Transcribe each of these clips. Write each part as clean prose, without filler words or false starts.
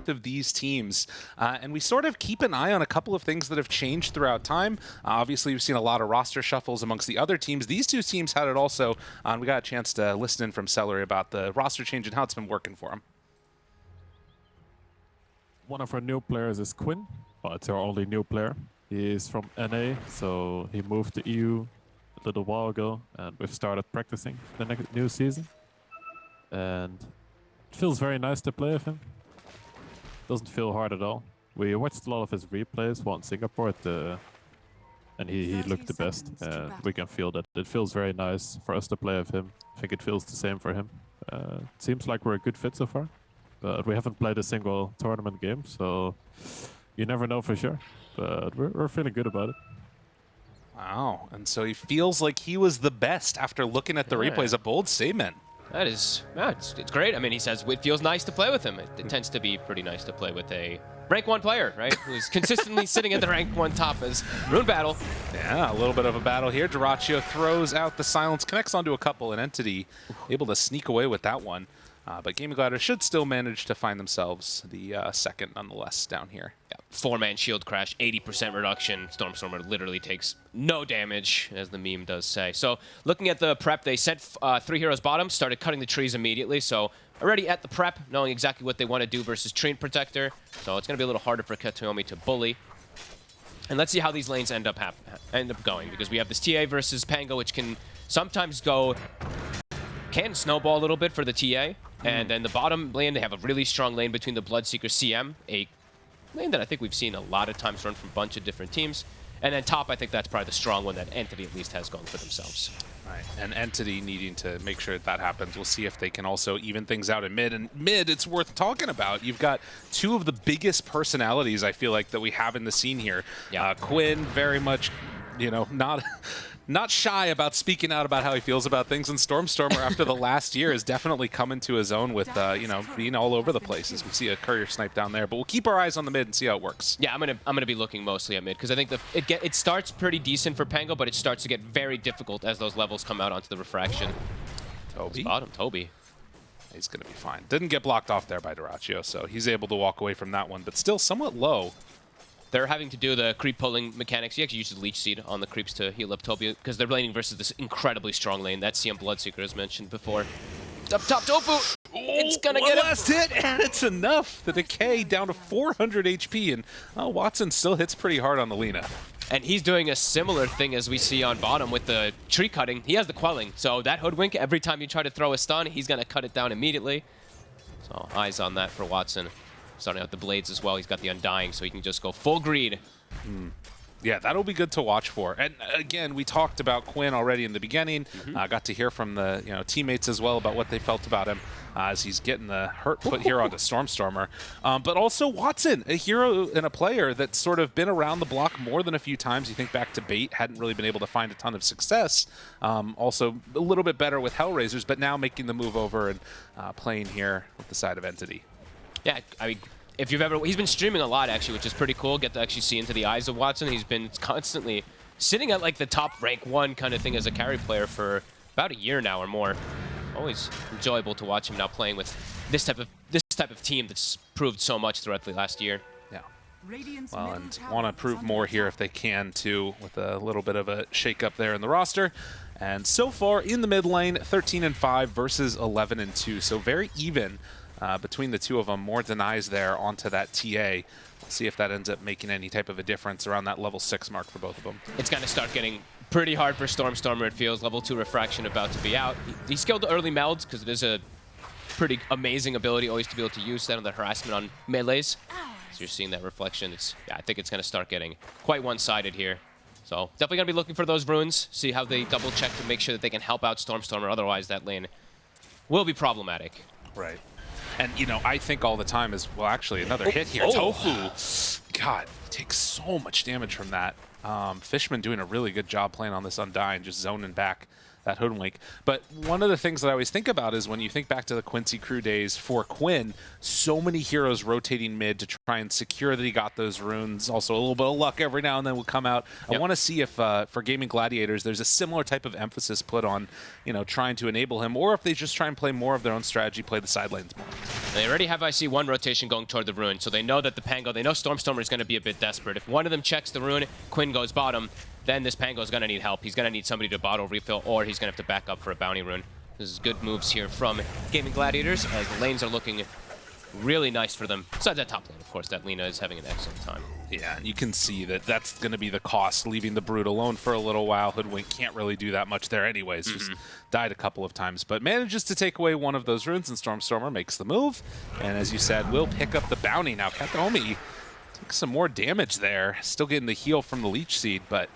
of these teams. And we sort of keep an eye on a couple of things that have changed throughout time. Obviously, we've seen a lot of roster shuffles amongst the other teams. These two teams had it also. And we got a chance to listen in from Celery about the roster change and how it's been working for him. One of our new players is Quinn. Well, it's our only new player. He is from NA, so he moved to EU a little while ago, and we've started practicing the new season. And it feels very nice to play with him. Doesn't feel hard at all. We watched a lot of his replays while in Singapore, and he looked the best. And we can feel that. It feels very nice for us to play with him. I think it feels the same for him. It seems like we're a good fit so far, but we haven't played a single tournament game, so you never know for sure. But we're feeling good about it. Wow, and so he feels like he was the best after looking at the replays. A bold statement. That is, yeah, it's great. I mean, he says it feels nice to play with him. It tends to be pretty nice to play with a rank 1 player, right? Who's consistently sitting at the rank 1 top as Rune battle. Yeah, a little bit of a battle here. Duraccio throws out the silence, connects onto a couple, and Entity able to sneak away with that one. But Gaimin Gladiators should still manage to find themselves the second, nonetheless, down here. Yeah, 4-man shield crash, 80% reduction. Stormstormer literally takes no damage, as the meme does say. So looking at the prep, they sent 3 heroes bottom, started cutting the trees immediately. So already at the prep, knowing exactly what they want to do versus Tree Protector. So it's going to be a little harder for Katomi to bully. And let's see how these lanes end up going, because we have this TA versus Pango, which can sometimes can snowball a little bit for the TA. And then the bottom lane, they have a really strong lane between the Bloodseeker CM, a lane that I think we've seen a lot of times run from a bunch of different teams. And then top, I think that's probably the strong one that Entity at least has going for themselves. Right, and Entity needing to make sure that happens. We'll see if they can also even things out in mid. And mid, it's worth talking about. You've got 2 of the biggest personalities, I feel like, that we have in the scene here. Yeah. Quinn, very much, you know, not shy about speaking out about how he feels about things, and Stormstormer after the last year is definitely coming to his own with, you know, being all over the place as we see a courier snipe down there. But we'll keep our eyes on the mid and see how it works. Yeah, I'm gonna be looking mostly at mid, because I think it starts pretty decent for Pango, but it starts to get very difficult as those levels come out onto the refraction. Toby. Bottom, Toby. He's gonna be fine. Didn't get blocked off there by Duraccio, so he's able to walk away from that one, but still somewhat low. They're having to do the creep pulling mechanics. He actually uses Leech Seed on the creeps to heal up Toby, because they're laning versus this incredibly strong lane. That CM Bloodseeker, as mentioned before. Up top, Tofu! It's gonna get him! Last hit, and it's enough. The decay down to 400 HP, and Watson still hits pretty hard on the Lina. And he's doing a similar thing as we see on bottom with the tree cutting. He has the quelling, so that Hoodwink, every time you try to throw a stun, he's gonna cut it down immediately. So eyes on that for Watson. Starting out the blades as well. He's got the Undying, so he can just go full greed. Yeah, that'll be good to watch for. And again, we talked about Quinn already in the beginning. Got to hear from the teammates as well about what they felt about him as he's getting the hurt put here onto Stormstormer. But also Watson, a hero and a player that's sort of been around the block more than a few times. You think back to Bait, hadn't really been able to find a ton of success. Also a little bit better with Hellraisers, but now making the move over and playing here with the side of Entity. Yeah, I mean, if you've ever, he's been streaming a lot actually, which is pretty cool. Get to actually see into the eyes of Watson. He's been constantly sitting at like the top rank 1 kind of thing as a carry player for about a year now or more. Always enjoyable to watch him now playing with this type of team that's proved so much throughout the last year. Yeah. Well, and want to prove more here if they can too, with a little bit of a shake up there in the roster. And so far in the mid lane, 13-5 versus 11-2, so very even. Between the two of them, more denies there onto that TA. We'll see if that ends up making any type of a difference around that level 6 mark for both of them. It's going to start getting pretty hard for Stormstormer, it feels. Level 2 Refraction about to be out. He scaled the early melds because it is a pretty amazing ability always to be able to use that on the harassment on melees. So you're seeing that reflection. Yeah, I think it's going to start getting quite one-sided here. So definitely going to be looking for those runes, see how they double-check to make sure that they can help out Stormstormer. Otherwise, that lane will be problematic. Right. And, you know, I think all the time is, well, actually, another hit here. Tofu, God, takes so much damage from that. Fishman doing a really good job playing on this Undying, just zoning back that Hoodwink. But one of the things that I always think about is when you think back to the Quincy Crew days for Quinn, so many heroes rotating mid to try and secure that he got those runes. Also, a little bit of luck every now and then will come out. Yep. I want to see if for Gaimin Gladiators, there's a similar type of emphasis put on, you know, trying to enable him, or if they just try and play more of their own strategy, play the side lanes more. They already have, I see, one rotation going toward the rune, so they know that the Pango, they know Stormstormer is going to be a bit desperate. If one of them checks the rune, Quinn goes bottom, then this Pango is going to need help. He's going to need somebody to bottle refill, or he's going to have to back up for a bounty rune. This is good moves here from Gaimin Gladiators, as the lanes are looking really nice for them. Besides that top lane, of course, that Lina is having an excellent time. Yeah, and you can see that that's going to be the cost, leaving the Brood alone for a little while. Hoodwink can't really do that much there anyways, just died a couple of times, but manages to take away one of those runes, and Stormstormer makes the move. And as you said, will pick up the bounty. Now, Kataomi takes some more damage there, still getting the heal from the Leech Seed, but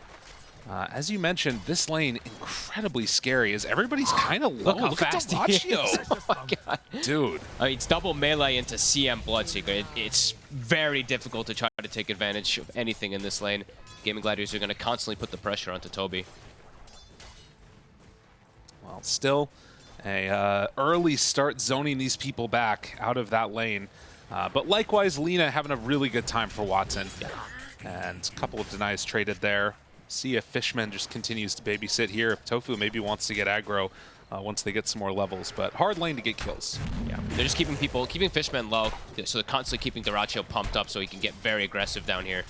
as you mentioned, this lane incredibly scary as everybody's kind of low. Look how fast he is. Oh my God. Dude. I mean, it's double melee into CM Bloodseeker. It's very difficult to try to take advantage of anything in this lane. Gaimin Gladiators are going to constantly put the pressure onto Toby. Well, still a early start zoning these people back out of that lane. But likewise, Lina having a really good time for Watson. And a couple of denies traded there. See if Fishman just continues to babysit here. If Tofu maybe wants to get aggro once they get some more levels, but hard lane to get kills. Yeah, they're just keeping Fishman low, so they're constantly keeping Dyrachyo pumped up so he can get very aggressive down here.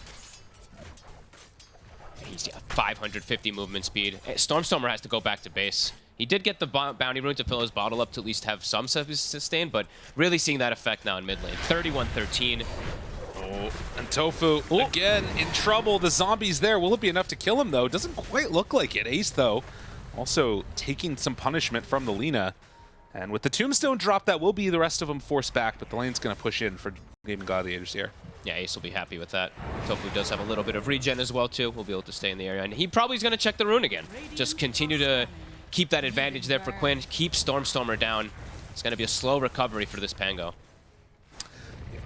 He's got 550 movement speed. Stormstormer has to go back to base. He did get the bounty rune to fill his bottle up to at least have some sustain, but really seeing that effect now in mid lane. 31-13. Oh, and Tofu, again, in trouble. The zombie's there. Will it be enough to kill him, though? Doesn't quite look like it. Ace, though, also taking some punishment from the Lina. And with the Tombstone drop, that will be the rest of them forced back, but the lane's going to push in for Gaimin Gladiators here. Yeah, Ace will be happy with that. Tofu does have a little bit of regen as well, too. We'll be able to stay in the area. And he probably is going to check the rune again. Just continue to keep that advantage there for Quinn. Keep Stormstormer down. It's going to be a slow recovery for this Pango.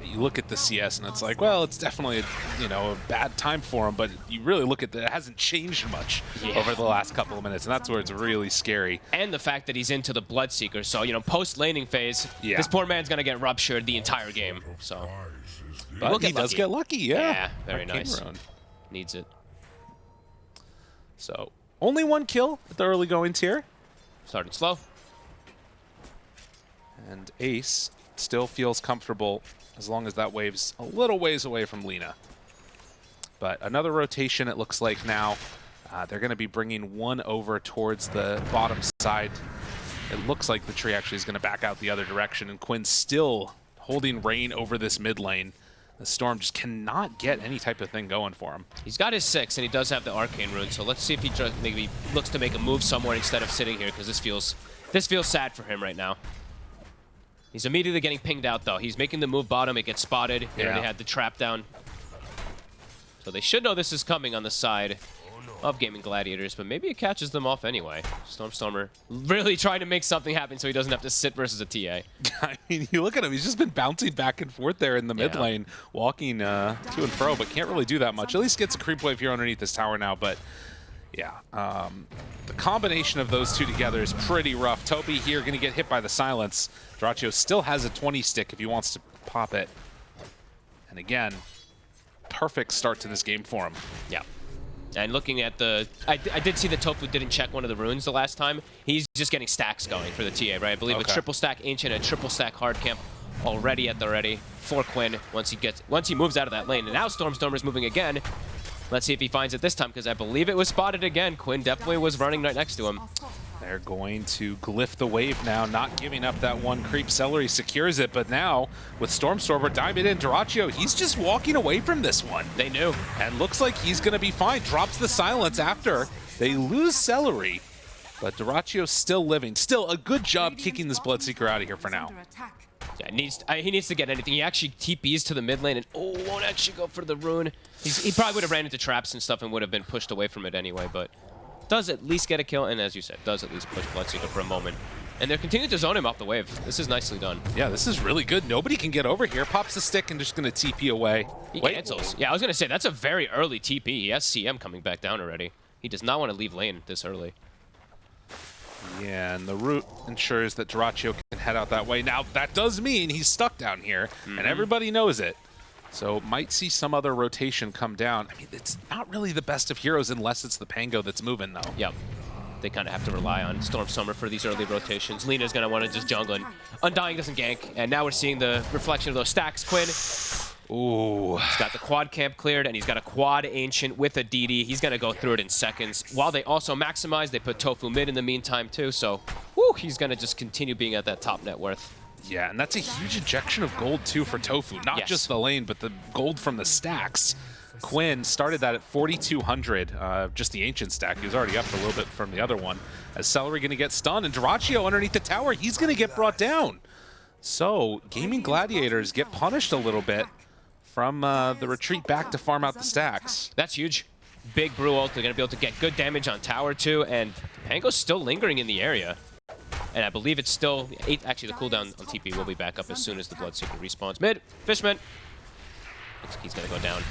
You look at the CS and it's like, well, it's definitely a bad time for him, but you really look at that, it hasn't changed much over the last couple of minutes, and that's where it's really scary. And the fact that he's into the Bloodseeker, so post laning phase, this poor man's gonna get ruptured the entire game. So, but he does get lucky, yeah. Very nice. Needs it. So only one kill at the early goings here. Started slow. And Ace still feels comfortable as long as that wave's a little ways away from Lina. But another rotation, it looks like now. They're going to be bringing one over towards the bottom side. It looks like the tree actually is going to back out the other direction, and Quinn's still holding reign over this mid lane. The Storm just cannot get any type of thing going for him. He's got his 6, and he does have the Arcane Rune, so let's see if he maybe looks to make a move somewhere instead of sitting here, because this feels sad for him right now. He's immediately getting pinged out, though. He's making the move bottom. It gets spotted. They already had the trap down. So they should know this is coming on the side of Gaimin Gladiators, but maybe it catches them off anyway. Stormstormer really trying to make something happen so he doesn't have to sit versus a TA. I mean, you look at him. He's just been bouncing back and forth there in the mid lane, walking to and fro, but can't really do that much. At least gets a creep wave here underneath this tower now, but yeah, the combination of those two together is pretty rough. Toby here going to get hit by the silence. Dyrachyo still has a 20 stick if he wants to pop it. And again, perfect start to this game for him. Yeah. And looking at the... I did see that Tofu didn't check one of the runes the last time. He's just getting stacks going for the TA, right? I believe a triple stack Ancient and a triple stack Hard Camp already at the ready for Quinn once he moves out of that lane. And now Stormstormer's moving again. Let's see if he finds it this time, because I believe it was spotted again. Quinn definitely was running right next to him. They're going to glyph the wave now, not giving up that one creep. Celery secures it, but now with Stormstormer diving in, Dyrachyo, he's just walking away from this one. They knew. And looks like he's going to be fine. Drops the silence after they lose Celery, but Dyrachyo's still living. Still a good job kicking this Bloodseeker out of here for now. Yeah, he needs to get anything. He actually TPs to the mid lane and won't actually go for the rune. He probably would have ran into traps and stuff and would have been pushed away from it anyway, but does at least get a kill, and as you said, does at least push Bloodseeker for a moment. And they're continuing to zone him off the wave. This is nicely done. Yeah, this is really good. Nobody can get over here. Pops the stick and just going to TP away. He cancels. Yeah, I was going to say, that's a very early TP. He has CM coming back down already. He does not want to leave lane this early. Yeah, and the root ensures that Dyrachyo can head out that way. Now, that does mean he's stuck down here, and everybody knows it. So might see some other rotation come down. I mean, it's not really the best of heroes unless it's the Pango that's moving, though. Yep. they kind of have to rely on Stormstormer for these early rotations. Lina's going to want to just jungle, and Undying doesn't gank. And now we're seeing the reflection of those stacks. Quinn, Ooh. he's got the quad camp cleared, and he's got a quad Ancient with a DD. He's going to go through it in seconds. While they also maximize, they put Tofu mid in the meantime, too. So, woo, he's going to just continue being at that top net worth. Yeah, and that's a huge injection of gold, too, for Tofu. Not just the lane, but the gold from the stacks. Quinn started that at 4,200, just the Ancient stack. He was already up a little bit from the other one. As Celery going to get stunned, and Duraccio underneath the tower, he's going to get brought down. So, Gaimin Gladiators get punished a little bit from the retreat back to farm out the stacks. That's huge. Big Brew ult. They're going to be able to get good damage on tower, too, and Pango's still lingering in the area. And I believe it's still... Actually, the cooldown on TP will be back up as soon as the Bloodseeker respawns. Mid, Fishman. Looks like he's going to go down.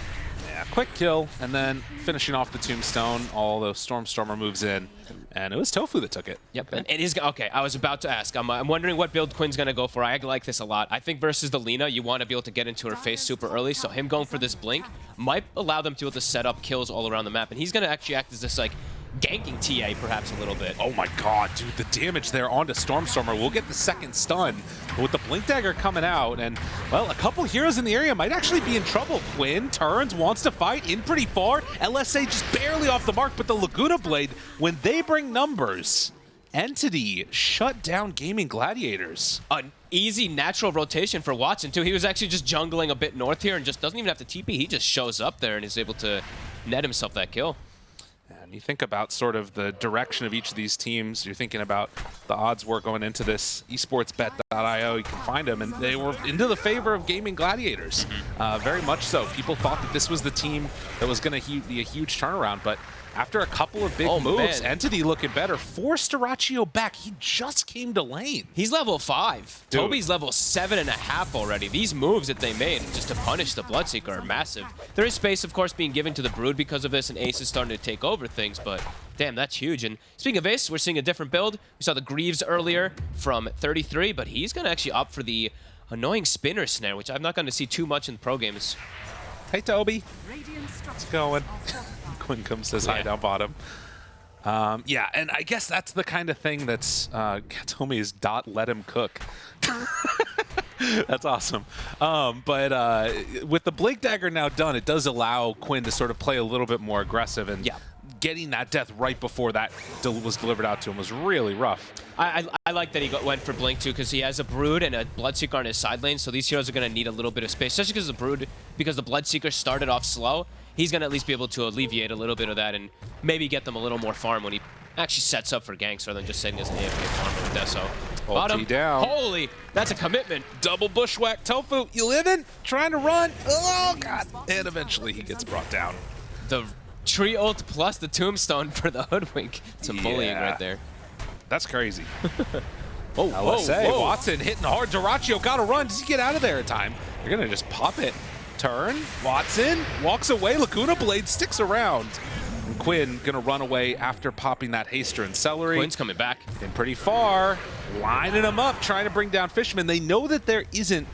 Yeah, quick kill, and then finishing off the Tombstone, all those Stormstormer moves in, and it was Tofu that took it. Yep, and it is... Okay, I was about to ask. I'm wondering what build Quinn's going to go for. I like this a lot. I think versus the Lina, you want to be able to get into her face super early, so him going for this Blink might allow them to be able to set up kills all around the map, and he's going to actually act as this, like, ganking TA perhaps a little bit. Oh my god, dude, the damage there onto Stormstormer. We'll get the second stun, but with the Blink Dagger coming out, and, well, a couple heroes in the area might actually be in trouble. Quinn turns, wants to fight, in pretty far. LSA just barely off the mark, but the Laguna Blade, when they bring numbers, Entity shut down Gaimin Gladiators. An easy natural rotation for Watson, too. He was actually just jungling a bit north here and just doesn't even have to TP. He just shows up there and is able to net himself that kill. And you think about sort of the direction of each of these teams. You're thinking about the odds were going into this esportsbet.io. You can find them, and they were into the favor of Gaimin Gladiators. Very much so. People thought that this was the team that was going to be a huge turnaround, but after a couple of big moves, Entity looking better, forced Duraccio back. He just came to lane. He's level 5. Dude. Toby's level 7.5 already. These moves that they made just to punish the Bloodseeker are massive. There is space, of course, being given to the Brood because of this, and Ace is starting to take over things, but damn, that's huge. And speaking of Ace, we're seeing a different build. We saw the Greaves earlier from 33, but he's going to actually opt for the annoying spinner snare, which I'm not going to see too much in pro games. Hey, Toby. How's it going? Quinn comes, says hi down bottom. Yeah, and I guess that's the kind of thing that's Katomi's let him cook. That's awesome. But with the Blink Dagger now done, it does allow Quinn to sort of play a little bit more aggressive, and getting that death right before that was delivered out to him was really rough. I like that he went for Blink, too, because he has a Brood and a Bloodseeker on his side lane, so these heroes are going to need a little bit of space, especially because the Bloodseeker started off slow. He's going to at least be able to alleviate a little bit of that and maybe get them a little more farm when he actually sets up for ganks rather than just setting as an AFK farm with Deso. Ulti down. Holy, that's a commitment. Double bushwhack. Tofu, you living? Trying to run? Oh, God. And eventually he gets brought down. The tree ult plus the tombstone for the hoodwink. Some bullying right there. That's crazy. LSA, Watson hitting hard. Duraccio got to run. Does he get out of there in time? They're going to just pop it. Turn. Watson walks away. Laguna Blade sticks around. And Quinn going to run away after popping that Haster and Celery. Quinn's coming back. And pretty far. Lining them up, trying to bring down Fishman. They know that there isn't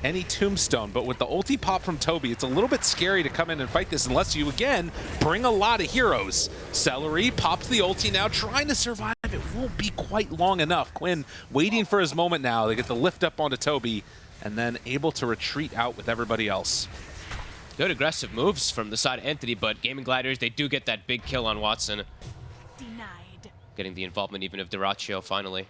any Tombstone, but with the ulti pop from Toby, it's a little bit scary to come in and fight this unless you, again, bring a lot of heroes. Celery pops the ulti now, trying to survive. It won't be quite long enough. Quinn waiting for his moment now. They get the lift up onto Toby, and then able to retreat out with everybody else. Good aggressive moves from the side of Entity, but Gaimin Gladiators, they do get that big kill on Watson. Denied. Getting the involvement even of Duraccio finally.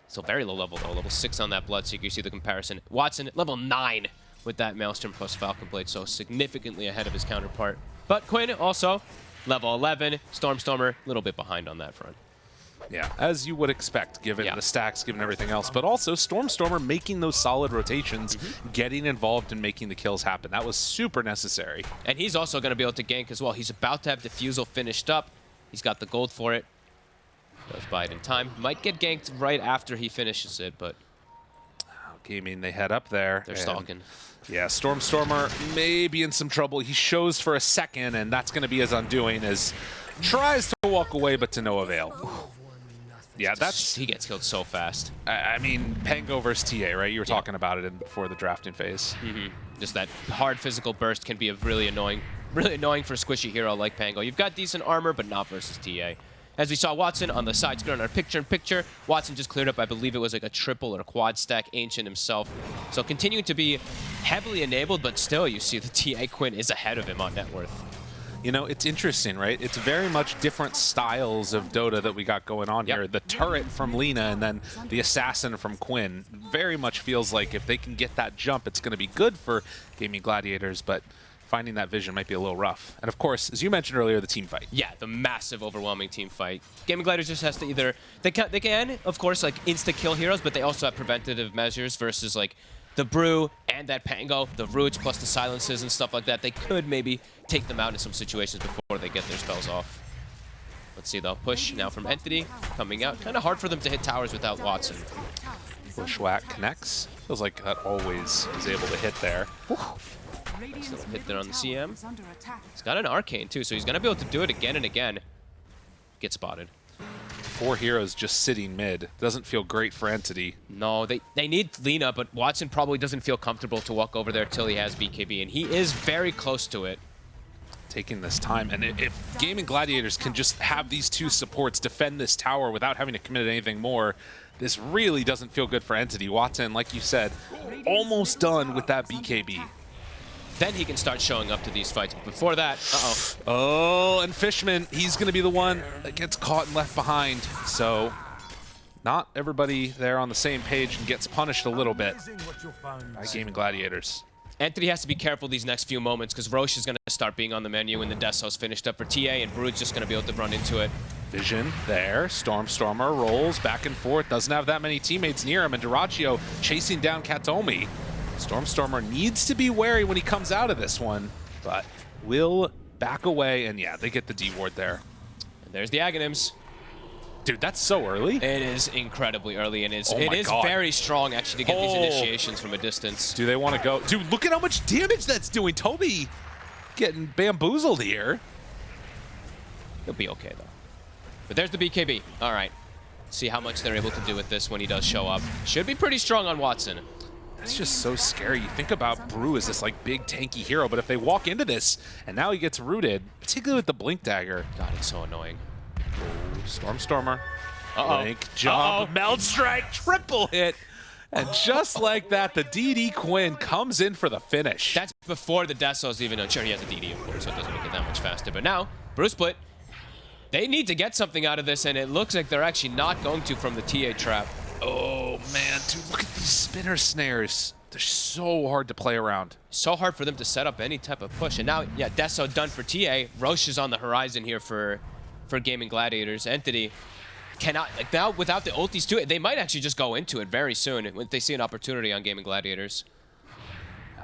Still very low level though, level 6 on that Bloodseeker. You see the comparison. Watson, level 9 with that Maelstrom plus Falcon Blade, so significantly ahead of his counterpart. But Quinn also level 11, Stormstormer, a little bit behind on that front. Yeah, as you would expect, given the stacks, given everything else. But also, Stormstormer making those solid rotations, getting involved and making the kills happen. That was super necessary. And he's also going to be able to gank as well. He's about to have Diffusal finished up. He's got the gold for it. Does buy it in time. Might get ganked right after he finishes it, but... Gaimin, they head up there. They're stalking. Yeah, Stormstormer may be in some trouble. He shows for a second, and that's going to be his undoing as tries to walk away, but to no avail. Yeah, he gets killed so fast. I mean, Pango versus TA, right? You were talking about it before the drafting phase. Just that hard physical burst can be a really annoying for a squishy hero like Pango. You've got decent armor, but not versus TA. As we saw Watson on the side screen on our picture-in-picture, Watson just cleared up, I believe it was like a triple or a quad stack, Ancient himself. So continuing to be heavily enabled, but still you see the TA Quinn is ahead of him on net worth. You know, it's interesting, right? It's very much different styles of Dota that we got going on here. The turret from Lina and then the assassin from Quinn. Very much feels like if they can get that jump, it's going to be good for Gaimin Gladiators, but finding that vision might be a little rough. And of course, as you mentioned earlier, the team fight. Yeah, the massive, overwhelming team fight. Gaimin Gladiators just has to either... They can, of course, like, insta-kill heroes, but they also have preventative measures versus, like, the Brew and that Pango, the Roots plus the silences and stuff like that. They could maybe take them out in some situations before they get their spells off. Let's see, though. Push now from Entity coming out. Kind of hard for them to hit towers without Watson. Bushwhack connects. Feels like that always is able to hit there. Still hit there on the CM. He's got an Arcane, too, so he's going to be able to do it again and again. Get spotted. 4 heroes just sitting mid. Doesn't feel great for Entity. No, they need Lina, but Watson probably doesn't feel comfortable to walk over there till he has BKB, and he is very close to it. Taking this time, and if Gaimin Gladiators can just have these 2 supports defend this tower without having to commit anything more, this really doesn't feel good for Entity. Watson, like you said, almost done with that BKB. Then he can start showing up to these fights. But before that, Oh, and Fishman, he's going to be the one that gets caught and left behind. So not everybody there on the same page and gets punished a little bit by Gaimin Gladiators. Entity has to be careful these next few moments because Roche is going to start being on the menu when the Deso's finished up for TA, and Brood's just going to be able to run into it. Vision there. Stormstormer rolls back and forth. Doesn't have that many teammates near him, and Duraccio chasing down Katomi. Stormstormer needs to be wary when he comes out of this one, but will back away, and yeah, they get the D ward there. And there's the Aghanims. Dude, that's so early. It is incredibly early, and it is God. very strong, actually, to get these initiations from a distance. Do they want to go? Dude, look at how much damage that's doing. Toby getting bamboozled here. He'll be okay, though. But there's the BKB. All right. See how much they're able to do with this when he does show up. Should be pretty strong on Watson. That's just so scary. You think about Brew as this like big tanky hero, but if they walk into this and now he gets rooted, particularly with the Blink Dagger. God, it's so annoying. Stormstormer. Blink jump. Meld Strike. Triple hit. And just like that, the DD Quinn comes in for the finish. That's before the Deso's even... Sure, he has a DD, of course, so it doesn't make it that much faster. But now, Brew split. They need to get something out of this, and it looks like they're actually not going to from the TA trap. Oh, man. Dude, look at these spinner snares. They're so hard to play around. So hard for them to set up any type of push. And now, yeah, Deso done for TA. Roche is on the horizon here for Gaimin Gladiators. Entity cannot... Like, now, without the ultis to it, they might actually just go into it very soon when they see an opportunity on Gaimin Gladiators.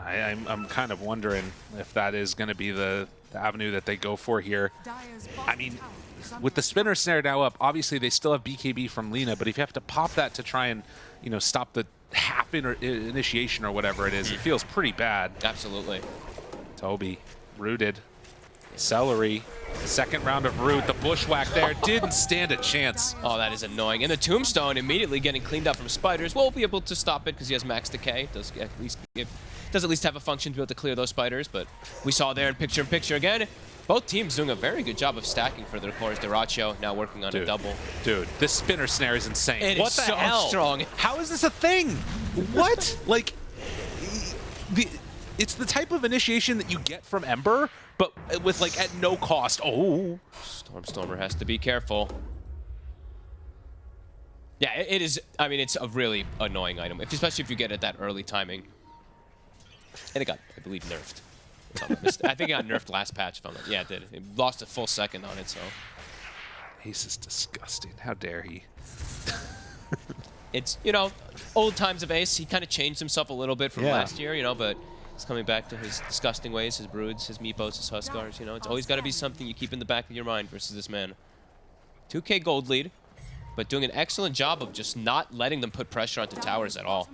I'm kind of wondering if that is going to be the avenue that they go for here. I mean, with the spinner snare now up, obviously they still have BKB from Lina, but if you have to pop that to try and, you know, stop the half initiation or whatever it is, it feels pretty bad. Absolutely. Toby, rooted. Celery, second round of root. The bushwhack there didn't stand a chance. Oh, that is annoying. And the tombstone immediately getting cleaned up from spiders. We'll be able to stop it because he has max decay. Does at least have a function to be able to clear those spiders. But we saw there in picture again. Both teams doing a very good job of stacking for their cores. Duraccio now working on a double. Dude, this spinner snare is insane. It what is the so hell? Strong. How is this a thing? What? Like, it's the type of initiation that you get from Ember, but with like at no cost. Oh. Stormstormer has to be careful. Yeah, it is. I mean, it's a really annoying item, especially if you get it that early timing. And it got, I believe, nerfed. I think it got nerfed last patch. If I'm not, yeah, it did. It lost a full second on it, so. Ace is disgusting. How dare he? It's, you know, old times of Ace. He kind of changed himself a little bit from last year, you know, but he's coming back to his disgusting ways, his Broods, his Meepos, his Huskars, you know. It's always got to be something you keep in the back of your mind versus this man. 2K gold lead, but doing an excellent job of just not letting them put pressure onto towers at all.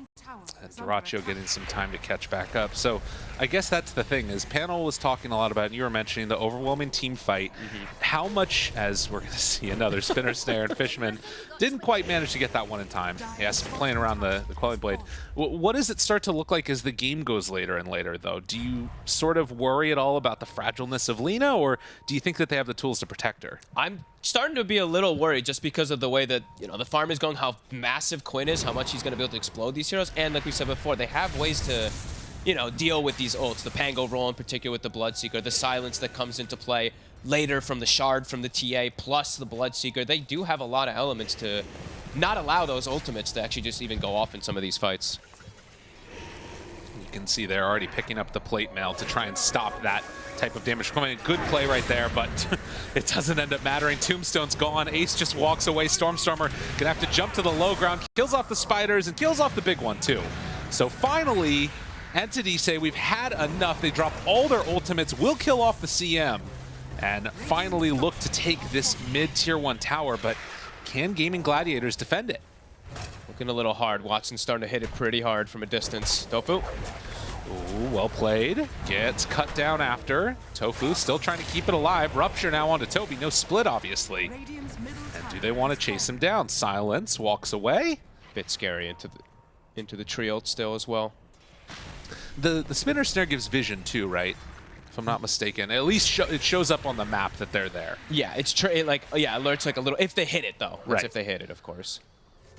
And Duraccio getting some time to catch back up. So I guess that's the thing, is Panel was talking a lot about, and you were mentioning the overwhelming team fight. How much, as we're going to see another spinner snare and Fishman, Didn't quite manage to get that one in time. Yes, playing around the quelling blade. What does it start to look like as the game goes later and later, though? Do you sort of worry at all about the fragileness of Lina, or do you think that they have the tools to protect her? I'm starting to be a little worried just because of the way that, you know, the farm is going, how massive Quinn is, how much he's going to be able to explode these heroes, and like we said before, they have ways to, you know, deal with these ults. The Pango roll in particular with the Bloodseeker, the silence that comes into play later from the Shard from the TA, plus the Bloodseeker. They do have a lot of elements to not allow those ultimates to actually just even go off in some of these fights. You can see they're already picking up the plate mail to try and stop that type of damage coming in. Good play right there, but it doesn't end up mattering. Tombstone's gone. Ace just walks away. Stormstormer gonna have to jump to the low ground, kills off the spiders, and kills off the big one too. So finally, Entity say we've had enough. They drop all their ultimates, will kill off the CM, and finally look to take this mid-tier 1 tower, but can Gaimin Gladiators defend it? Looking a little hard. Watson's starting to hit it pretty hard from a distance. Tofu. Ooh, well played. Gets cut down after. Tofu still trying to keep it alive. Rupture now onto Toby. No split, obviously. And do they want to chase him down? Silence walks away. Bit scary into the tree ult still as well. The spinner snare gives vision too, right? If I'm not mistaken. At least it shows up on the map that they're there. Yeah, it alerts like a little, if they hit it though. That's right. If they hit it, of course.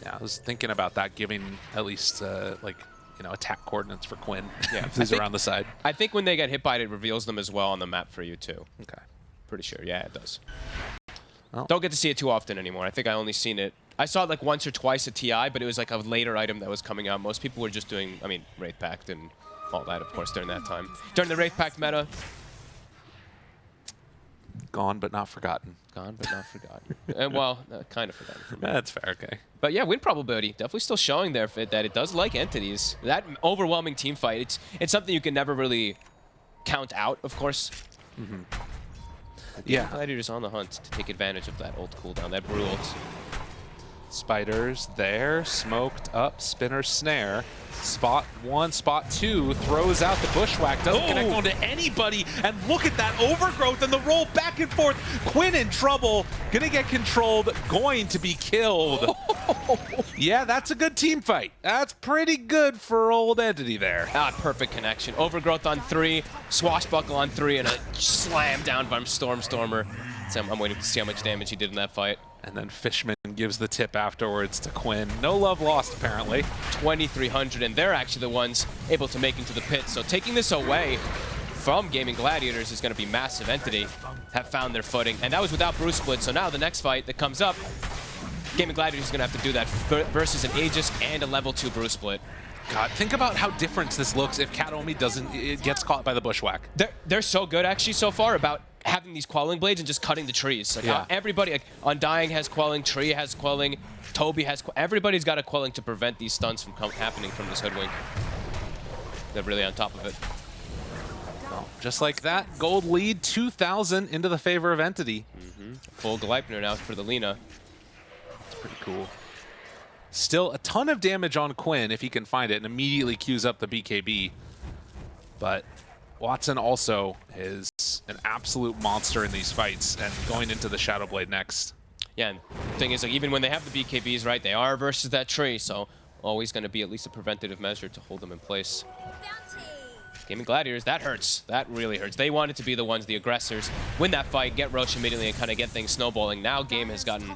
Yeah, I was thinking about that, giving at least like, you know, attack coordinates for Quinn. Yeah, if he's around the side. I think when they get hit by it, it reveals them as well on the map for you too. Okay. Pretty sure, yeah, it does. Well. Don't get to see it too often anymore. I think I only seen it. I saw it like once or twice at TI, but it was like a later item that was coming out. Most people were just doing, I mean, Wraith Pact and all that, of course, during that time. During the Wraith Pact meta. Gone but not forgotten. Gone but not forgotten. Well, kind of forgotten for me. That's fair, okay. But yeah, win probability definitely still showing there that it does like entities. That overwhelming team fight, it's something you can never really count out, of course. Mm-hmm. Yeah, Gladiators on the hunt to take advantage of that ult cooldown, that brew ult. Spiders there, smoked up, spinner snare. Spot 1, spot 2, throws out the bushwhack, doesn't connect onto anybody, and look at that overgrowth and the roll back and forth. Quinn in trouble, gonna get controlled, going to be killed. Yeah, that's a good team fight. That's pretty good for old Entity there. Ah, perfect connection. Overgrowth on 3, swashbuckle on 3, and a slam down by Stormstormer. So I'm waiting to see how much damage he did in that fight. And then Fishman gives the tip afterwards to Quinn. No love lost, apparently. 2,300, and they're actually the ones able to make into the pit. So taking this away from Gaimin Gladiators is going to be massive. Entity have found their footing, and that was without Brew Split. So now the next fight that comes up, Gaimin Gladiators is going to have to do that versus an Aegis and a level 2 Brew Split. God, think about how different this looks if Katomi gets caught by the bushwhack. They're so good actually so far about having these quelling blades and just cutting the trees. Like how everybody, like Undying has quelling, Tree has quelling, Toby has everybody's got a quelling to prevent these stuns from happening from this hoodwink. They're really on top of it. Well, just like that, gold lead 2,000 into the favor of Entity. Full Gleipnir now for the Lina. It's pretty cool. Still a ton of damage on Quinn if he can find it, and immediately queues up the BKB. But Watson also is an absolute monster in these fights, and going into the Shadow Blade next. Yeah, and the thing is, like, even when they have the BKBs, right, they are versus that tree, so always going to be at least a preventative measure to hold them in place. Gaimin Gladiators, that hurts. That really hurts. They wanted to be the ones, the aggressors, win that fight, get Roche immediately, and kind of get things snowballing. Now game has gotten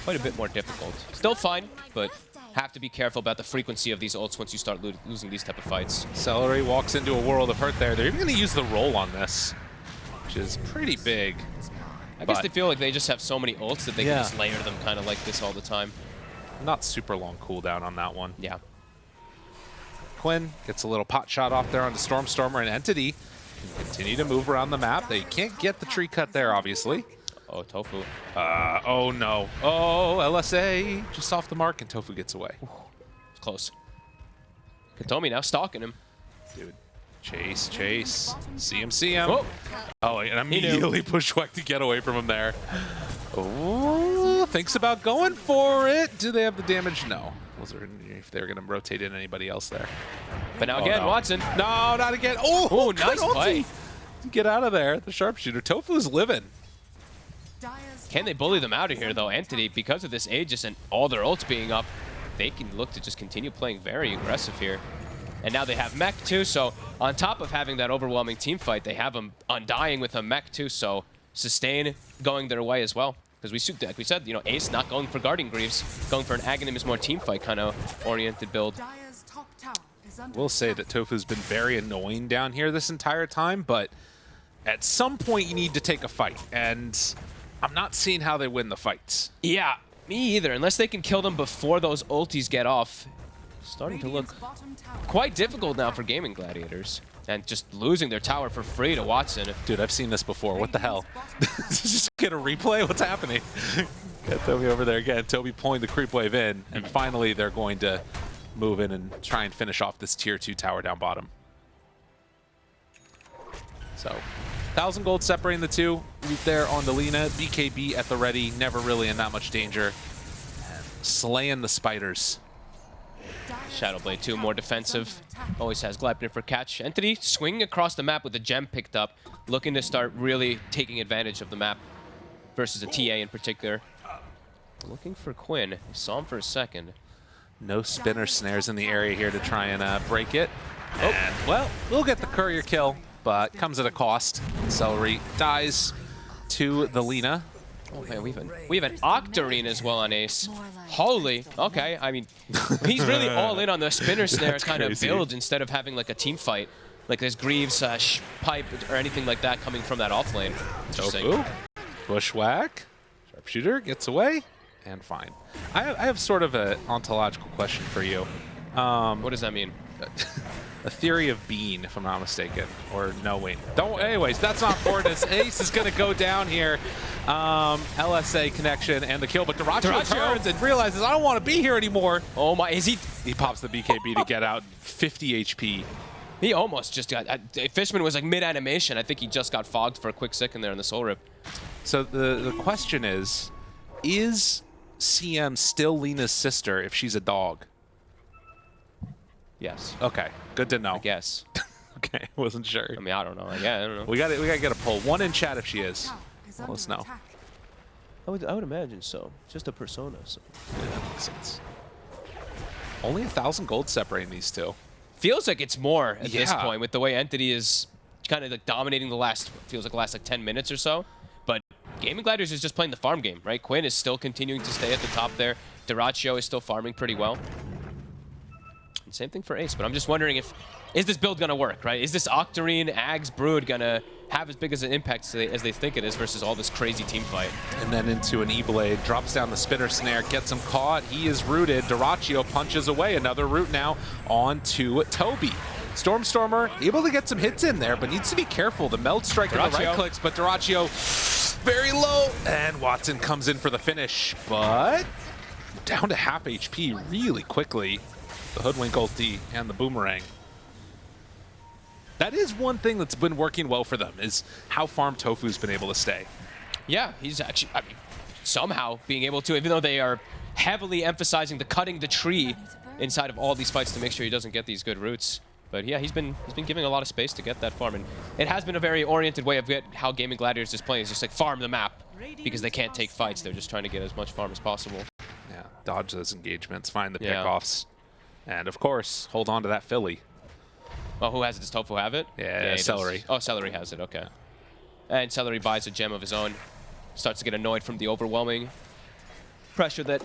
quite a bit more difficult. Still fine, but have to be careful about the frequency of these ults once you start losing these type of fights. Celery walks into a world of hurt there. They're even going to use the roll on this, which is pretty big. I guess they feel like they just have so many ults that they can just layer them kind of like this all the time. Not super long cooldown on that one. Yeah. Quinn gets a little pot shot off there onto Stormstormer, and Entity can continue to move around the map. They can't get the tree cut there, obviously. Oh, Tofu. Oh no. Oh, LSA just off the mark, and Tofu gets away. It's close. Katomi now stalking him. Dude. Chase, chase. See him. Oh, oh and immediately bushwhack to get away from him there. Oh, thinks about going for it. Do they have the damage? No. Was there, if they're going to rotate in anybody else there. But now again, no. Watson. No, not again. Oh, nice play. Get out of there. The sharpshooter. Tofu's living. Can they bully them out of here, though? Entity, because of this Aegis and all their ults being up, they can look to just continue playing very aggressive here. And now they have mech, too, so on top of having that overwhelming team fight, they have them undying with a mech, too, so sustain going their way as well. Because like we said, you know, Ace not going for Guardian Greaves, going for an Aghanim more team fight kind of oriented build. We'll say that Tofu's been very annoying down here this entire time, but at some point you need to take a fight, and I'm not seeing how they win the fights. Yeah, me either. Unless they can kill them before those ultis get off. Starting to look quite difficult now for Gaimin Gladiators. And just losing their tower for free to Watson. Dude, I've seen this before. What the hell? Just get a replay? What's happening? Got Toby over there again. Toby pulling the creep wave in, and finally they're going to move in and try and finish off this tier 2 tower down bottom. So, 1,000 gold separating the two. Root there on the Lina. BKB at the ready, never really in that much danger. And slaying the spiders. Shadowblade 2, more defensive. Always has Gleipnir for catch. Entity swinging across the map with the gem picked up, looking to start really taking advantage of the map versus a TA in particular. Looking for Quinn. I saw him for a second. No spinner snares in the area here to try and break it. And, well, we'll get the courier kill, but comes at a cost. Celery dies to the Lina. Oh man, we have an Octarine as well on Ace. Holy, okay. I mean, he's really all in on the spinner snare kind of build instead of having like a team fight. Like there's Greaves, Pipe, or anything like that coming from that off lane. Tofu, bushwhack, sharpshooter gets away, and fine. I have sort of an ontological question for you. What does that mean? A theory of being, if I'm not mistaken, or knowing. Anyways, that's not important. As Ace is going to go down here. LSA connection and the kill, but Dyrachyo turns and realizes, I don't want to be here anymore. Oh my, is he? He pops the BKB to get out 50 HP. He almost just got, Fishman was like mid-animation. I think he just got fogged for a quick second there in the Soul Rip. So the question is CM still Lina's sister if she's a dog? Yes. Okay, good to know. I guess. Okay, wasn't sure. I mean, I don't know. Yeah, I don't know. We got to get a poll. One in chat if she is. Let us know. I would imagine so. Just a persona. So. Yeah, that makes sense. Only 1,000 gold separating these two. Feels like it's more at this point with the way Entity is kind of like dominating the last like 10 minutes or so. But Gaimin Gladiators is just playing the farm game, right? Quinn is still continuing to stay at the top there. Dyrachyo is still farming pretty well. And same thing for Ace, but I'm just wondering is this build going to work, right? Is this Octarine, Ags, Brood going to have as big as an impact as they think it is versus all this crazy team fight? And then into an E-Blade, drops down the spinner snare, gets him caught. He is rooted. Dyrachyo punches away. Another root now onto Toby. Stormstormer able to get some hits in there, but needs to be careful. The meld strike and the right clicks, but Dyrachyo very low. And Watson comes in for the finish, but down to half HP really quickly. The Hoodwink ulti and the Boomerang. That is one thing that's been working well for them, is how farm Tofu's been able to stay. Yeah, he's actually, I mean, somehow being able to, even though they are heavily emphasizing the cutting the tree inside of all these fights to make sure he doesn't get these good roots. But yeah, he's been giving a lot of space to get that farm, and it has been a very oriented way of how Gaimin Gladiators is playing. Is just like farm the map because they can't take fights. They're just trying to get as much farm as possible. Yeah, dodge those engagements, find the pickoffs, and of course, hold on to that Philly. Oh, who has it? Does Tofu have it? Yeah, Celery. Oh, Celery has it, okay. And Celery buys a gem of his own. Starts to get annoyed from the overwhelming pressure that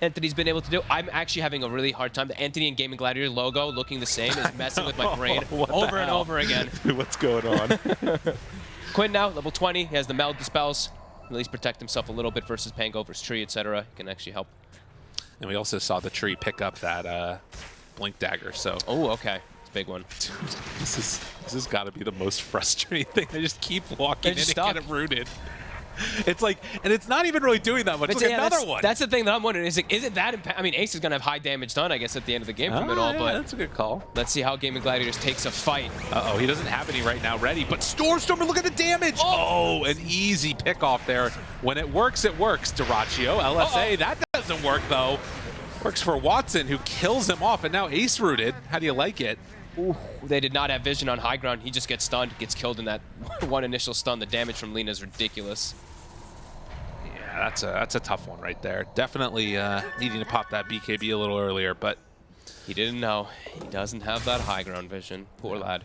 Entity's been able to do. I'm actually having a really hard time. The Entity and Gaimin Gladiator logo looking the same is messing with my brain over and over again. What's going on? Quinn now, level 20. He has the meld dispels. At least protect himself a little bit versus Pangover's tree, etc. He can actually help. And we also saw the tree pick up that blink dagger, so. Oh, okay. Big one. Dude, this has got to be the most frustrating thing. They just keep walking in and get it rooted. It's like, and it's not even really doing that much. Look, another one. That's the thing that I'm wondering. Is it that? I mean, Ace is gonna have high damage done, I guess, at the end of the game from it all. Yeah, but that's a good call. Let's see how Gaimin Gladiators takes a fight. Uh-oh, he doesn't have any right now ready. But Stormstormer, look at the damage. Oh, an easy pick off there. When it works, it works. Dyrachyo, LSA. That doesn't work though. Works for Watson, who kills him off, and now Ace rooted. How do you like it? Ooh, they did not have vision on high ground. He just gets stunned, gets killed in that one initial stun. The damage from Lina is ridiculous. Yeah, that's a tough one right there. Definitely needing to pop that BKB a little earlier, but He didn't know. He doesn't have that high ground vision. Poor lad.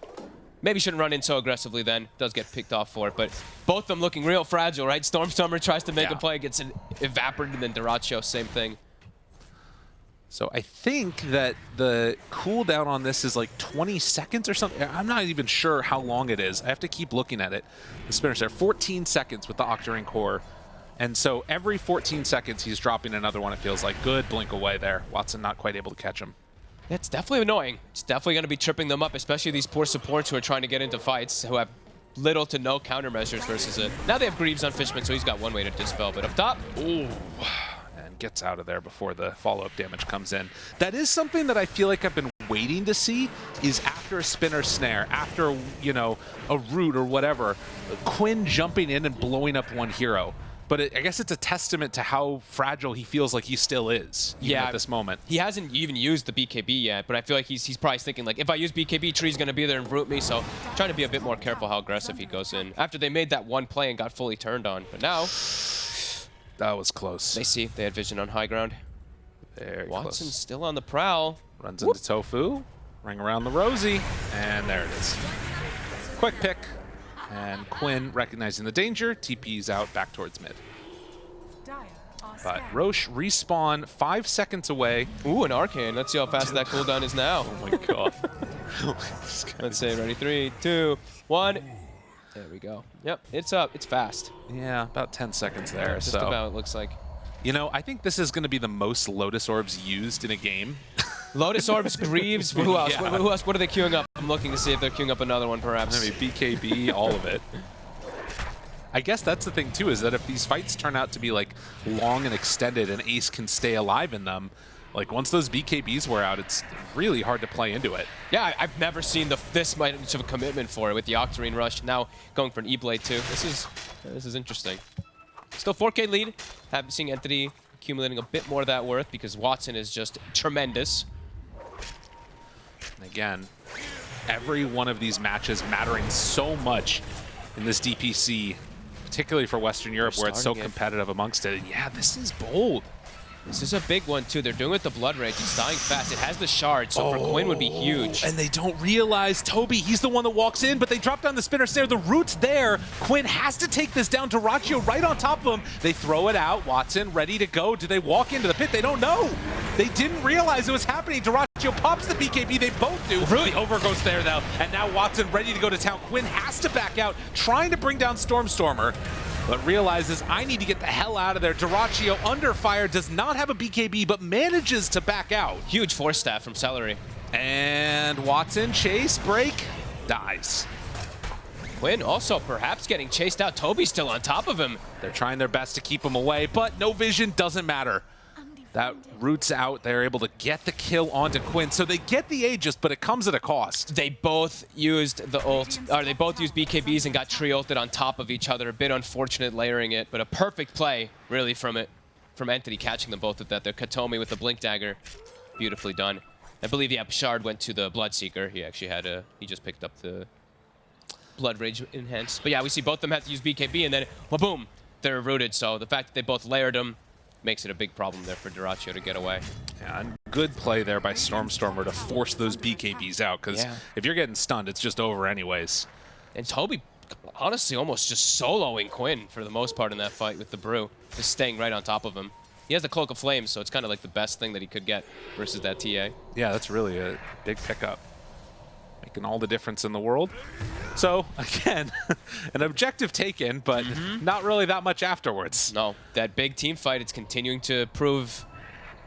Maybe shouldn't run in so aggressively then. Does get picked off for it, but both of them looking real fragile, right? Stormstormer tries to make a play, gets evaporated, and then Duraccio, same thing. so I think that the cooldown on this is like 20 seconds or something. I'm not even sure how long it is. I have to keep looking at it. The spinner's there, 14 seconds with the Octarine core. And so every 14 seconds, he's dropping another one, it feels like. Good blink away there. Watson not quite able to catch him. It's definitely annoying. It's definitely going to be tripping them up, especially these poor supports who are trying to get into fights, who have little to no countermeasures versus it. Now they have Greaves on Fishman, so he's got one way to dispel, but up top, ooh, and gets out of there before the follow-up damage comes in. That is something that I feel like I've been waiting to see, is after a spinner snare, after, you know, a root or whatever, Quinn jumping in and blowing up one hero. But I guess it's a testament to how fragile he feels like he still is, even at this moment. He hasn't even used the BKB yet, but I feel like he's probably thinking, like, if I use BKB, Tree's going to be there and root me, so trying to be a bit more careful how aggressive he goes in. After they made that one play and got fully turned on, but now... That was close. They had vision on high ground. Very Watson's close. still on the prowl. Runs into Tofu, ring around the Rosie, and there it is. Quick pick. And Quinn, recognizing the danger, TP's out back towards mid. But Roche respawn 5 seconds away. Ooh, an Arcane. Let's see how fast that cooldown is now. Oh my god. Let's say ready, 3, 2, 1. There we go. Yep, it's up. It's fast. Yeah, about 10 seconds there. Just so about, it looks like. You know, I think this is going to be the most Lotus Orbs used in a game. Lotus Orbs, Greaves, who else? Yeah. Who else? What are they queuing up? I'm looking to see if they're queuing up another one, perhaps. I mean, BKB, all of it. I guess that's the thing, too, is that if these fights turn out to be, like, long and extended and Ace can stay alive in them, like, once those BKBs wear out, it's really hard to play into it. Yeah, I've never seen this much of a commitment for it with the Octarine Rush. Now going for an E-Blade, too. This is interesting. Still 4K lead. Haven't seen Entity accumulating a bit more of that worth because Watson is just tremendous. And again, every one of these matches mattering so much in this DPC, particularly for Western Europe, where it's so competitive amongst it. And yeah, this is bold. This is a big one, too. They're doing it with the Blood Rage. It's dying fast. It has the shard, so for Quinn would be huge. And they don't realize Toby, he's the one that walks in, but they drop down the spinner snare. The root's there. Quinn has to take this down. Duraccio right on top of him. They throw it out. Watson ready to go. Do they walk into the pit? They don't know. They didn't realize it was happening. Duraccio pops the BKB. They both do. Really over goes there, though. And now Watson ready to go to town. Quinn has to back out, trying to bring down Stormstormer, but realizes I need to get the hell out of there. Duraccio under fire, does not have a BKB, but manages to back out. Huge force staff from Celery. And Watson, chase, break, dies. Quinn also perhaps getting chased out. Toby's still on top of him. They're trying their best to keep him away, but no vision, doesn't matter. That root's out. They're able to get the kill onto Quinn. So they get the Aegis, but it comes at a cost. They both used the ult, or they both used BKBs and got tree ulted on top of each other. A bit unfortunate layering it, but a perfect play, really, from Entity catching them both with that. Their Katomi with the Blink Dagger. Beautifully done. I believe, yeah, Shard went to the Bloodseeker. He actually had he just picked up the Blood Rage Enhance. But yeah, we see both of them have to use BKB, and then, well, boom, they're rooted. So the fact that they both layered them makes it a big problem there for Duraccio to get away. Yeah, and good play there by Stormstormer to force those BKBs out, because if you're getting stunned, it's just over anyways. And Toby, honestly, almost just soloing Quinn for the most part in that fight with the Brew, just staying right on top of him. He has the Cloak of Flames, so it's kind of like the best thing that he could get versus that TA. Yeah, that's really a big pickup. Making all the difference in the world. So, again, an objective taken, but not really that much afterwards. No, that big team fight, it's continuing to prove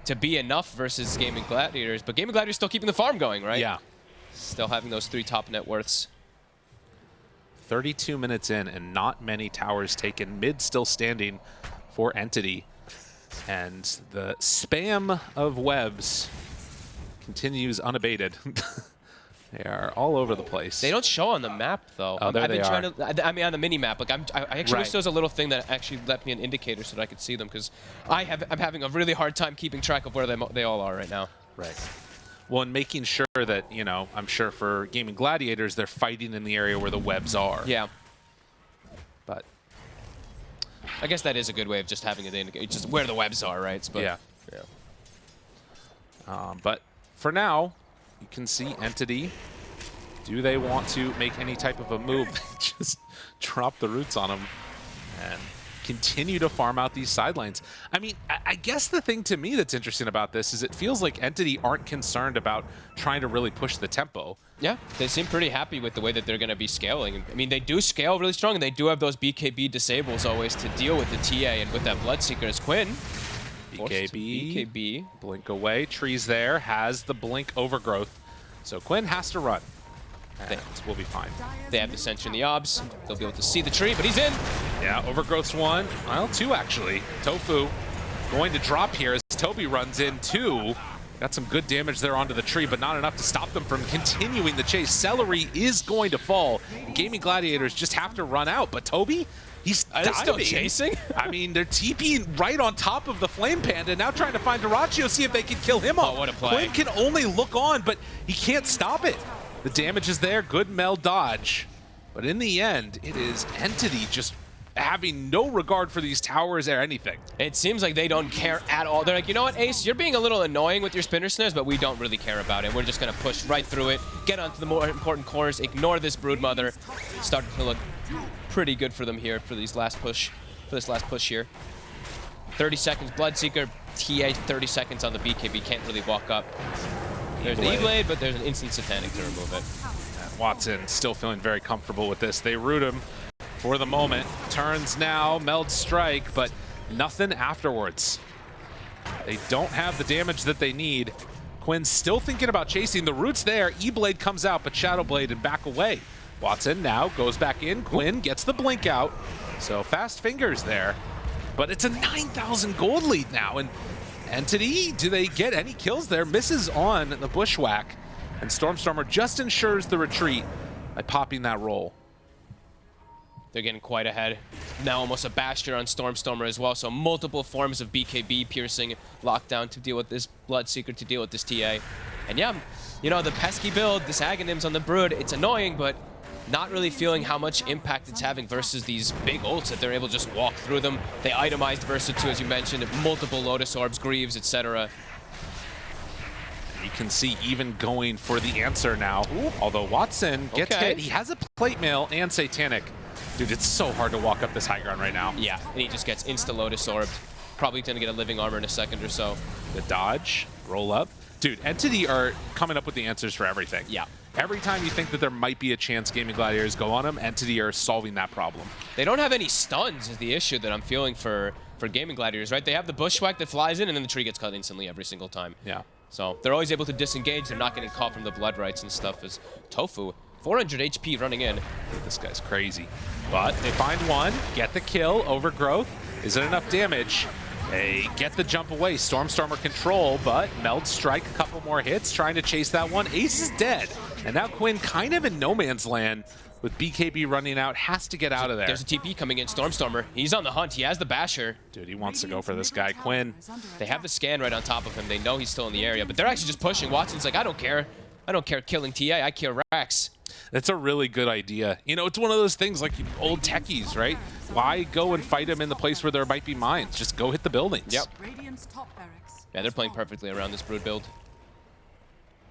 to be enough versus Gaimin Gladiators, but Gaimin Gladiators still keeping the farm going, right? Yeah. Still having those 3 top net worths. 32 minutes in and not many towers taken. Mid still standing for Entity. And the spam of webs continues unabated. They are all over the place. They don't show on the map, though. Oh, there I've been they trying are. to, I mean, on the mini map. Like, I actually wish there was a little thing that actually left me an indicator so that I could see them, because I'm having a really hard time keeping track of where they all are right now. Right. Well, and making sure that, you know, I'm sure for Gaimin Gladiators, they're fighting in the area where the webs are. Yeah. But I guess that is a good way of just having it indicate just where the webs are, right? But, Yeah. But for now, you can see Entity. Do they want to make any type of a move? Just drop the roots on them and continue to farm out these sidelines. I mean, I guess the thing to me that's interesting about this is it feels like Entity aren't concerned about trying to really push the tempo. Yeah, they seem pretty happy with the way that they're going to be scaling. I mean, they do scale really strong, and they do have those BKB disables always to deal with the TA and with that Bloodseeker as Quinn. BKB. Blink away. Trees there. Has the blink overgrowth. So Quinn has to run. And we'll be fine. They have the Sentry in the obs. They'll be able to see the tree, but he's in. Yeah, overgrowth's one. Well, two actually. Tofu going to drop here as Toby runs in. Two. Got some good damage there onto the tree, but not enough to stop them from continuing the chase. Celery is going to fall. Gaimin Gladiators just have to run out, but Toby, he's still chasing. I mean, they're TPing right on top of the Flame Panda, now trying to find Duraccio, see if they can kill him off. Oh, what a play. Quinn can only look on, but he can't stop it. The damage is there, good Mel dodge. But in the end, it is Entity just having no regard for these towers or anything. It seems like they don't care at all. They're like, you know what, Ace, you're being a little annoying with your spinner snares, but we don't really care about it. We're just going to push right through it, get onto the more important cores, ignore this Broodmother. Starting to look pretty good for them here for this last push here. 30 seconds Bloodseeker, TA 30 seconds on the BKB, can't really walk up. There's an E-Blade, but there's an instant Satanic to remove it. And Watson still feeling very comfortable with this. They root him for the moment. Turns now, Meld Strike, but nothing afterwards. They don't have the damage that they need. Quinn's still thinking about chasing. The root's there. E-Blade comes out, but Shadow Blade and back away. Watson now goes back in. Quinn gets the blink out. So fast fingers there. But it's a 9,000 gold lead now. And Entity, do they get any kills there? Misses on the Bushwhack. And Stormstormer just ensures the retreat by popping that roll. They're getting quite ahead. Now almost a Bastion on Stormstormer as well, so multiple forms of BKB piercing, lockdown to deal with this Bloodseeker, to deal with this TA. And yeah, you know, the pesky build, this Aghanims on the Brood, it's annoying, but not really feeling how much impact it's having versus these big ults that they're able to just walk through them. They itemized Versa 2, as you mentioned, multiple Lotus Orbs, Greaves, etc. You can see even going for the answer now. Although Watson gets hit, he has a plate mail and Satanic. Dude, it's so hard to walk up this high ground right now. Yeah, and he just gets insta-Lotus Orbed. Probably going to get a living armor in a second or so. The dodge, roll up. Dude, Entity are coming up with the answers for everything. Yeah. Every time you think that there might be a chance Gaimin Gladiators go on them, Entity are solving that problem. They don't have any stuns is the issue that I'm feeling for Gaimin Gladiators, right? They have the Bushwhack that flies in, and then the tree gets cut instantly every single time. Yeah. So they're always able to disengage. They're not getting caught from the blood rights and stuff. As Tofu, 400 HP running in. This guy's crazy. But they find one, get the kill, overgrowth. Is it enough damage? They get the jump away. Stormstormer control, but Meld Strike, a couple more hits, trying to chase that one. Ace is dead. And now Quinn kind of in no man's land with BKB running out, has to get out of there. There's a TP coming in, Stormstormer. He's on the hunt. He has the Basher. Dude, he wants to go for this guy, Quinn. They have the scan right on top of him. They know he's still in the area, but they're actually just pushing. Watson's like, I don't care. I don't care killing TA. I care Rax. That's a really good idea. You know, it's one of those things like old techies, right? Why go and fight him in the place where there might be mines? Just go hit the buildings. Yep. Yeah, they're playing perfectly around this Brood build.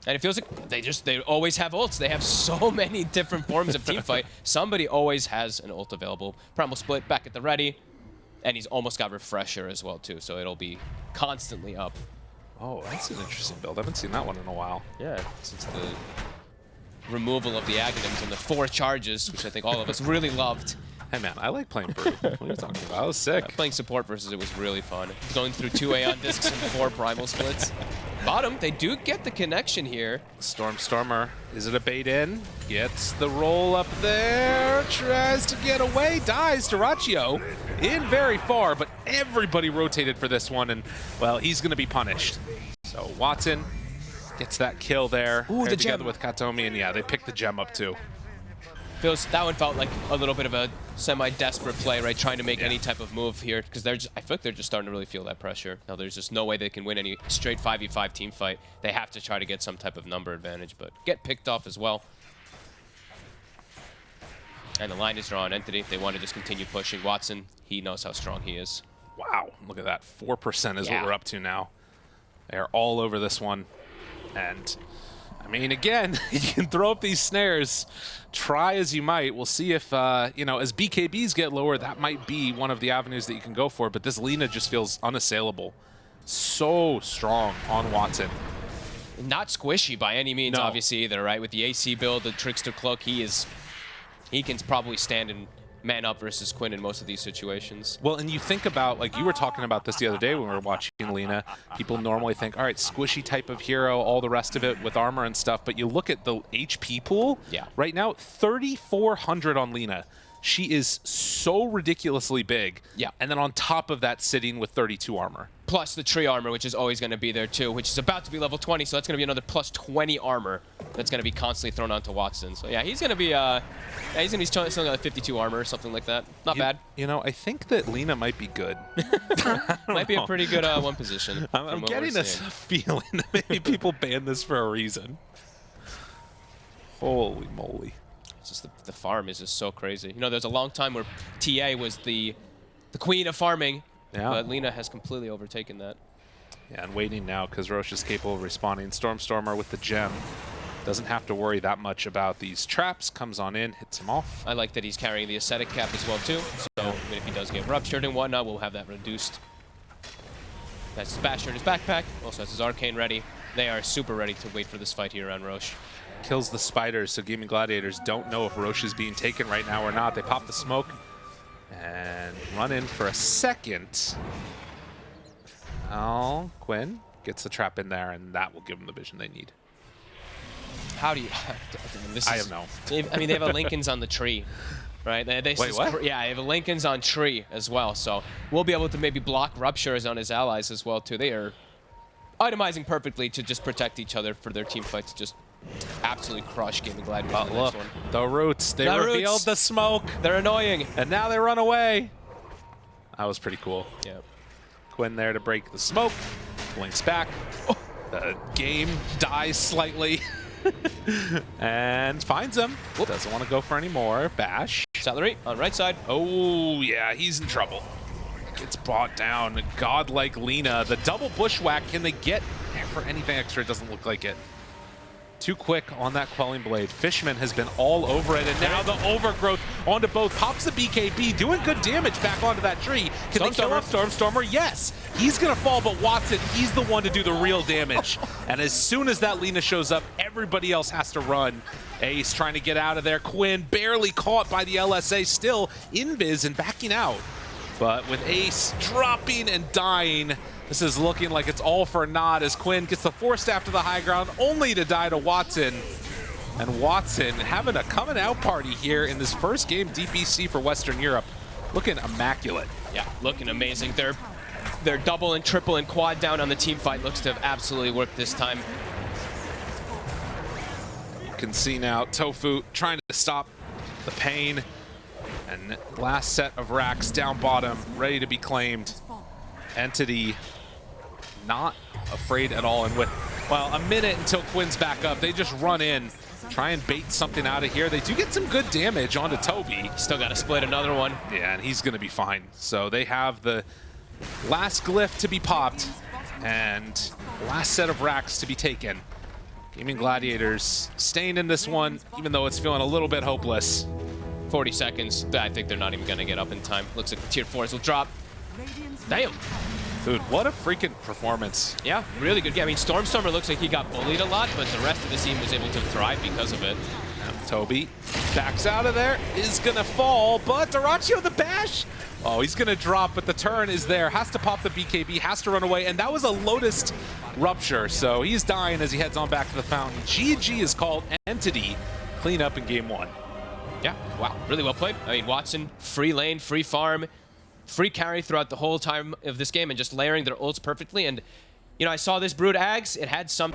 And it feels like they always have ults. They have so many different forms of teamfight. Somebody always has an ult available. Primal Split back at the ready. And he's almost got Refresher as well, too. So it'll be constantly up. Oh, that's an interesting build. I haven't seen that one in a while. Yeah, since the removal of the Aghanims and the 4 charges, which I think all of us really loved. Hey man, I like playing Brood. What are you talking about? I was sick. Playing support versus it was really fun. Going through 2 Aeon discs and 4 Primal Splits. Bottom, they do get the connection here. Stormstormer, is it a bait in? Gets the roll up there, tries to get away, dies. Duraccio in very far, but everybody rotated for this one, and well, he's gonna be punished. So Watson gets that kill there. Ooh, the together gem with Katomi, and yeah, they picked the gem up too. That one felt like a little bit of a semi-desperate play, right? Trying to make any type of move here, because I feel like they're just starting to really feel that pressure. Now there's just no way they can win any straight 5v5 team fight. They have to try to get some type of number advantage, but get picked off as well. And the line is drawn. Entity, they want to just continue pushing. Watson, he knows how strong he is. Wow, look at that. 4% is Yeah. what we're up to now. They're all over this one. And, I mean, again, you can throw up these snares. Try as you might. We'll see if, you know, as BKBs get lower, that might be one of the avenues that you can go for. But this Lina just feels unassailable. So strong on Watson. Not squishy by any means, No. obviously, either, right? With the AC build, the Trickster Cloak, he can probably stand and man up versus Quinn in most of these situations. Well, and you think about, like you were talking about this the other day when we were watching Lina, people normally think, all right, squishy type of hero, all the rest of it with armor and stuff, but you look at the HP pool, Yeah. right now, 3,400 on Lina. She is so ridiculously big. Yeah. And then on top of that, sitting with 32 armor. Plus the tree armor, which is always going to be there too, which is about to be level 20, so that's going to be another plus 20 armor that's going to be constantly thrown onto Watson. So yeah, he's going to be something like 52 armor or something like that. Not bad. You know, I think that Lina might be good. Might be a pretty good one position. I'm getting this feeling that maybe people banned this for a reason. Holy moly. It's just the farm is just so crazy. You know, there's a long time where TA was the queen of farming, Yeah. but Lina has completely overtaken that. Yeah, and waiting now because Roche is capable of responding. Stormstormer with the gem. Doesn't have to worry that much about these traps. Comes on in, hits him off. I like that he's carrying the ascetic cap as well too. So even if he does get ruptured and whatnot, we'll have that reduced. That's his Bastion, his backpack. Also has his arcane ready. They are super ready to wait for this fight here on Roche. Kills the spiders, so Gaimin Gladiators don't know if Roche is being taken right now or not. They pop the smoke and run in for a second. Oh, Quinn gets the trap in there, and that will give them the vision they need. How do you? I have no. I mean, they have a Lincoln's on the tree, right? Wait, what? Yeah, they have a Lincoln's on tree as well, so we'll be able to maybe block ruptures on his allies as well too. They are itemizing perfectly to just protect each other for their team fights. Just absolutely crush Gaimin Gladiators in the Look, next one. the roots. They The revealed roots. the smoke, They're annoying. and now they run away. That was pretty cool. Yeah. Quinn there to break the smoke. Blinks back. Oh, the game dies slightly. And finds him. Doesn't want to go for any more. Bash. Salary on right side. Oh, yeah, he's in trouble. Gets brought down. Godlike Lina. The double bushwhack. Can they get for anything extra? It doesn't look like it. Too quick on that Quelling Blade. Fishman has been all over it, and now the overgrowth onto both. Pops the BKB, doing good damage back onto that tree. Can they kill off Stormstormer? Yes. He's going to fall, but Watson, he's the one to do the real damage. And as soon as that Lina shows up, everybody else has to run. Ace trying to get out of there. Quinn barely caught by the LSA, still invis and backing out. But with Ace dropping and dying, this is looking like it's all for naught as Quinn gets the Force Staff to the high ground, only to die to Watson. And Watson having a coming out party here in this first game DPC for Western Europe. Looking immaculate. Yeah, looking amazing. Their double and triple and quad down on the team fight looks to have absolutely worked this time. You can see now Tofu trying to stop the pain. And last set of racks down bottom, ready to be claimed. Entity not afraid at all, and with, well, a minute until Quinn's back up, they just run in, try and bait something out of here. They do get some good damage onto Toby. Still got to split another one. Yeah, and he's going to be fine. So they have the last glyph to be popped and last set of racks to be taken. Gaimin Gladiators staying in this one, even though it's feeling a little bit hopeless. 40 seconds. I think they're not even going to get up in time. Looks like the tier 4s will drop. Damn. Dude, what a freaking performance. Yeah, really good game. I mean, Stormstormer looks like he got bullied a lot, but the rest of the team was able to thrive because of it. And Toby backs out of there, is going to fall, but Dyrachyo the bash. Oh, he's going to drop, but the turn is there. Has to pop the BKB, has to run away, and that was a Lotus rupture, so he's dying as he heads on back to the fountain. GG is called. Entity clean up in game 1. Yeah, wow, really well played. I mean, Watson, free lane, free farm, free carry throughout the whole time of this game and just layering their ults perfectly. And, you know, I saw this Brood Ags. It had some...